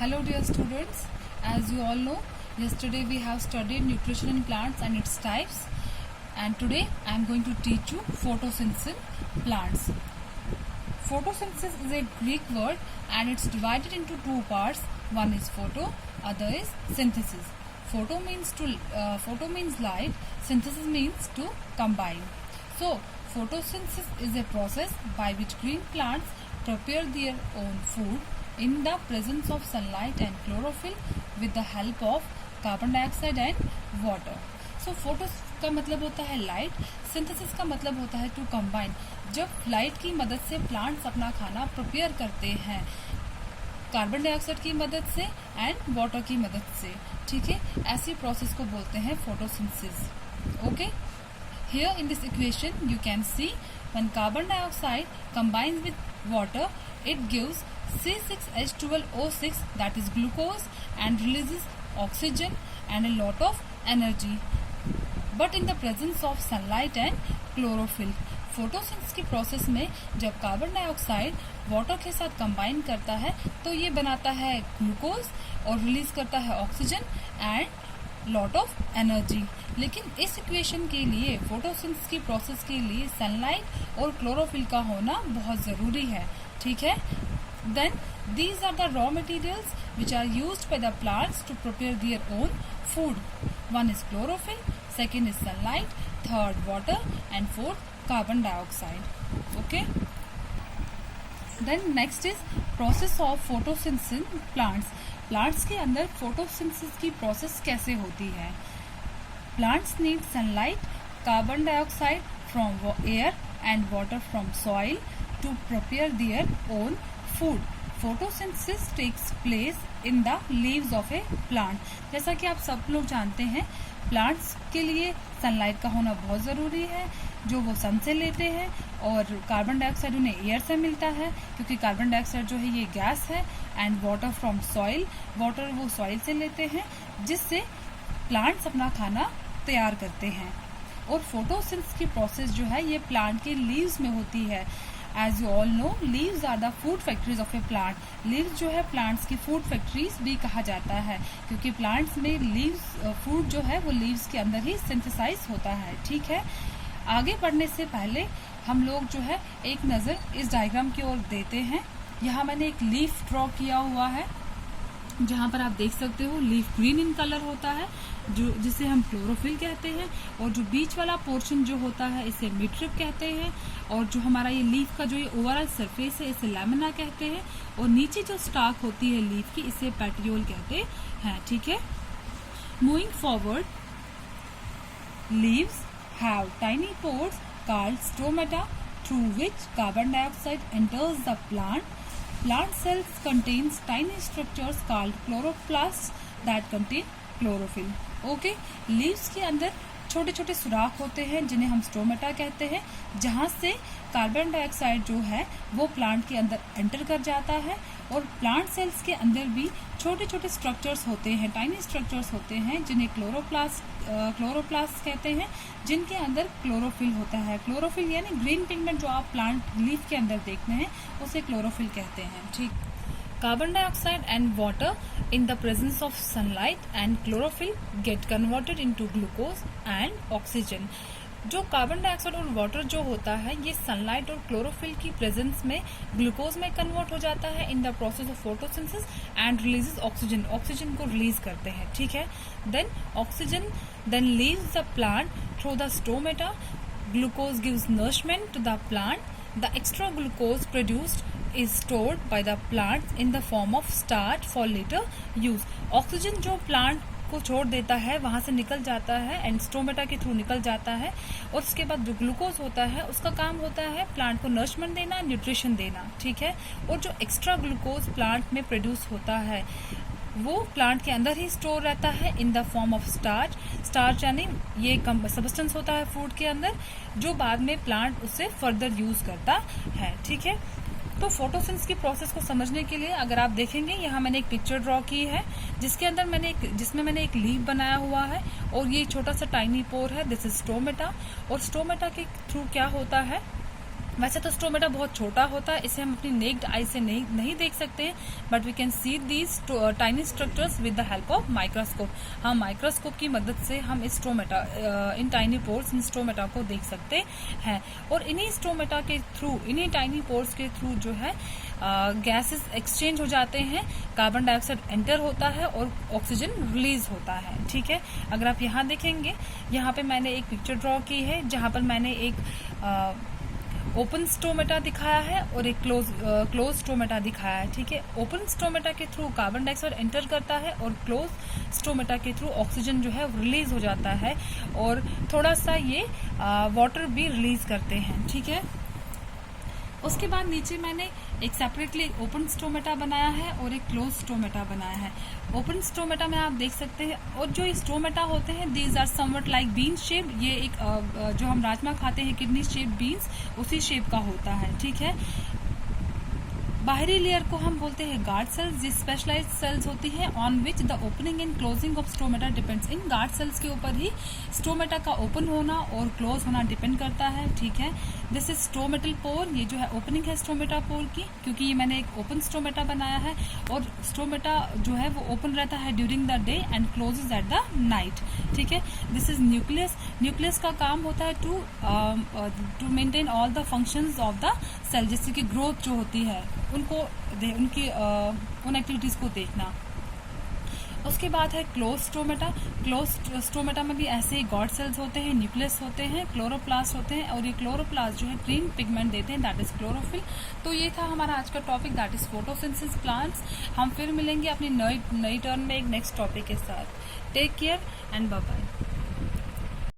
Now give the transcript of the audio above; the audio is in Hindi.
Hello dear students, as you all know, yesterday we have studied nutrition in plants and its types, and today I am going to teach you photosynthesis in plants. Photosynthesis is a Greek word and it's divided into two parts. One is photo, other is synthesis. Photo means light, synthesis means to combine. So photosynthesis is a process by which green plants prepare their own food in the presence of sunlight and chlorophyll with the help of carbon dioxide and water. So photo का मतलब होता है लाइट, सिंथेसिस का मतलब होता है टू कंबाइन. जब लाइट की मदद से प्लांट्स अपना खाना प्रिपेयर करते हैं कार्बन डाइऑक्साइड की मदद से एंड वाटर की मदद से, ठीक है, ऐसी प्रोसेस को बोलते हैं photosynthesis. Okay, here in this equation you can see when carbon dioxide combines with water it gives C6H12O6, that is glucose, and releases oxygen and a lot of energy, but in the presence of sunlight and chlorophyll. Photosynthesis की प्रोसेस में जब कार्बन डाइऑक्साइड वाटर के साथ कंबाइन करता है तो ये बनाता है ग्लूकोज और रिलीज करता है oxygen and lot of energy. लेकिन इस इक्वेशन के लिए, फोटोसिंथेसिस की प्रोसेस के लिए सनलाइट और क्लोरोफिल का होना बहुत जरूरी है, ठीक है. Then these are the raw materials which are used by the plants to prepare their own food. One is chlorophyll, second is sunlight, third water, and fourth carbon dioxide. Okay. Then next is process of photosynthesis in plants. Plants के अंदर photosynthesis की process कैसे होती है? Plants need sunlight, carbon dioxide from air, and water from soil to prepare their own food. Photosynthesis takes place in the leaves of a plant. जैसा कि आप सब लोग जानते हैं, प्लांट्स के लिए सनलाइट का होना बहुत ज़रूरी है, जो वो सन से लेते हैं, और कार्बन डाइऑक्साइड उन्हें एयर से मिलता है क्योंकि कार्बन डाइऑक्साइड जो है ये गैस है, and water from soil, water वो सॉइल से लेते हैं जिससे प्लांट्स अपना खाना तैयार करते हैं. और फोटोसिंथेसिस की प्रोसेस जो है ये प्लांट के लीव्स में होती है. As you all know, leaves are the food factories of a plant. Leaves जो है प्लांट्स की फूड फैक्ट्रीज भी कहा जाता है क्योंकि प्लांट्स में लीव्स फूड जो है वो लीव्स के अंदर ही सिंथेसाइज होता है, ठीक है. आगे बढ़ने से पहले हम लोग जो है एक नज़र इस डायग्राम की ओर देते हैं. यहाँ मैंने एक लीफ ड्रॉ किया हुआ है जहाँ पर आप देख सकते हो लीफ ग्रीन इन कलर होता है, जो जिसे हम क्लोरोफिल कहते हैं, और जो बीच वाला पोर्शन जो होता है इसे मिडरिप कहते हैं, और जो हमारा ये लीफ का जो ये ओवरऑल सरफेस है इसे लैमिना कहते हैं, और नीचे जो स्टाक होती है लीफ की इसे पेटियोल कहते हैं, ठीक है. Moving forward, leaves have tiny pores called stomata through which carbon dioxide enters the plant. Plant cells contains tiny structures called chloroplasts that contain chlorophyll. Okay, leaves के अंदर छोटे छोटे सुराख होते हैं जिन्हें हम स्टोमेटा कहते हैं, जहाँ से कार्बन डाइऑक्साइड जो है वो प्लांट के अंदर एंटर कर जाता है. और प्लांट सेल्स के अंदर भी छोटे छोटे स्ट्रक्चर्स होते हैं, टाइनी स्ट्रक्चर्स होते हैं जिन्हें क्लोरोप्लास्ट कहते हैं, जिनके अंदर क्लोरोफिल होता है. क्लोरोफिल यानी ग्रीन पिगमेंट जो आप प्लांट लीफ के अंदर देखते हैं उसे क्लोरोफिल कहते हैं, ठीक. Carbon dioxide and water in the presence of sunlight and chlorophyll get converted into glucose and oxygen. जो कार्बन डाइऑक्साइड और वाटर जो होता है ये सनलाइट और क्लोरोफिल की प्रेजेंस में ग्लूकोज में कन्वर्ट हो जाता है in the process of photosynthesis and releases oxygen. Oxygen को रिलीज करते हैं, ठीक है. Then oxygen then leaves the plant through the stomata. Glucose gives nourishment to the plant. The extra glucose produced is stored by the plant in the form of starch for later use. Oxygen जो प्लांट को छोड़ देता है वहां से निकल जाता है एंड स्टोमेटा के थ्रू निकल जाता है, और उसके बाद जो ग्लूकोज होता है उसका काम होता है प्लांट को नरिशमेंट देना, न्यूट्रिशन देना, ठीक है. और जो एक्स्ट्रा ग्लूकोज प्लांट में प्रोड्यूस होता है वो प्लांट के अंदर ही स्टोर रहता है in the form of starch. Starch यानी ये सब्सटेंस होता है फूड के अंदर जो बाद में प्लांट उसे फर्दर यूज करता है, ठीक है. तो फोटोसिंथेसिस की प्रोसेस को समझने के लिए अगर आप देखेंगे यहाँ मैंने एक पिक्चर ड्रॉ की है जिसमें मैंने एक लीफ बनाया हुआ है, और ये छोटा सा टाइनी पोर है, दिस इज स्टोमेटा. और स्टोमेटा के थ्रू क्या होता है, वैसे तो स्टोमेटा बहुत छोटा होता है, इसे हम अपनी नेक्ड आई से नहीं देख सकते हैं, but we can see these tiny structures with the help of microscope. हम माइक्रोस्कोप की मदद से हम इस स्टोमेटा, इन टाइनी पोर्स, इन स्टोमेटा को देख सकते हैं। और इन्हीं स्टोमेटा के थ्रू, इन्हीं टाइनी पोर्स के थ्रू जो है गैसेस एक्सचेंज हो जाते हैं, कार्बन डाइऑक्साइड एंटर होता है और ऑक्सीजन रिलीज होता है। ठीक है, अगर आप यहाँ देखेंगे, यहाँ पे मैंने एक पिक्चर ड्रॉ की है जहाँ पर मैंने एक ओपन स्टोमेटा दिखाया है और एक क्लोज स्टोमेटा दिखाया है। ठीक है, ओपन स्टोमेटा के थ्रू कार्बन डाइऑक्साइड एंटर करता है और क्लोज स्टोमेटा के थ्रू ऑक्सीजन जो है रिलीज हो जाता है और थोड़ा सा ये वाटर भी रिलीज करते हैं। ठीक है, उसके बाद नीचे मैंने एक सेपरेटली ओपन स्टोमेटा बनाया है और एक क्लोज स्टोमेटा बनाया है। ओपन स्टोमेटा में आप देख सकते हैं, और जो स्टोमेटा होते हैं these are somewhat like bean shape. ये एक जो हम राजमा खाते हैं किडनी शेप बीन्स, उसी शेप का होता है। ठीक है, बाहरी लेयर को हम बोलते हैं गार्ड सेल्स। ये स्पेशलाइज्ड सेल्स होती हैं on which the opening and closing of stomata depends. In guard cells के ऊपर ही स्टोमेटा का ओपन होना और क्लोज होना डिपेंड करता है। ठीक है, दिस इज स्टोमेटल पोर। ये जो है ओपनिंग है स्टोमेटा पोर की, क्योंकि ये मैंने एक ओपन स्टोमेटा बनाया है और स्टोमेटा जो है वो ओपन रहता है during the day and closes at the night. ठीक है, दिस इज न्यूक्लियस। न्यूक्लियस का काम होता है to maintain all the functions of the cell, जैसे कि ग्रोथ जो होती है उनको उनकी उन एक्टिविटीज को देखना। उसके बाद है क्लोज स्टोमेटा। क्लोज स्टोमेटा में भी ऐसे ही गॉड सेल्स होते हैं, न्यूक्लियस होते हैं, क्लोरोप्लास्ट होते हैं और ये क्लोरोप्लास्ट जो है ग्रीन पिगमेंट देते हैं, दैट इज क्लोरोफिल। तो ये था हमारा आज का topic, that is photosynthesis plants. हम फिर मिलेंगे अपनी नई टर्न में एक नेक्स्ट टॉपिक के साथ। Take care and bye bye.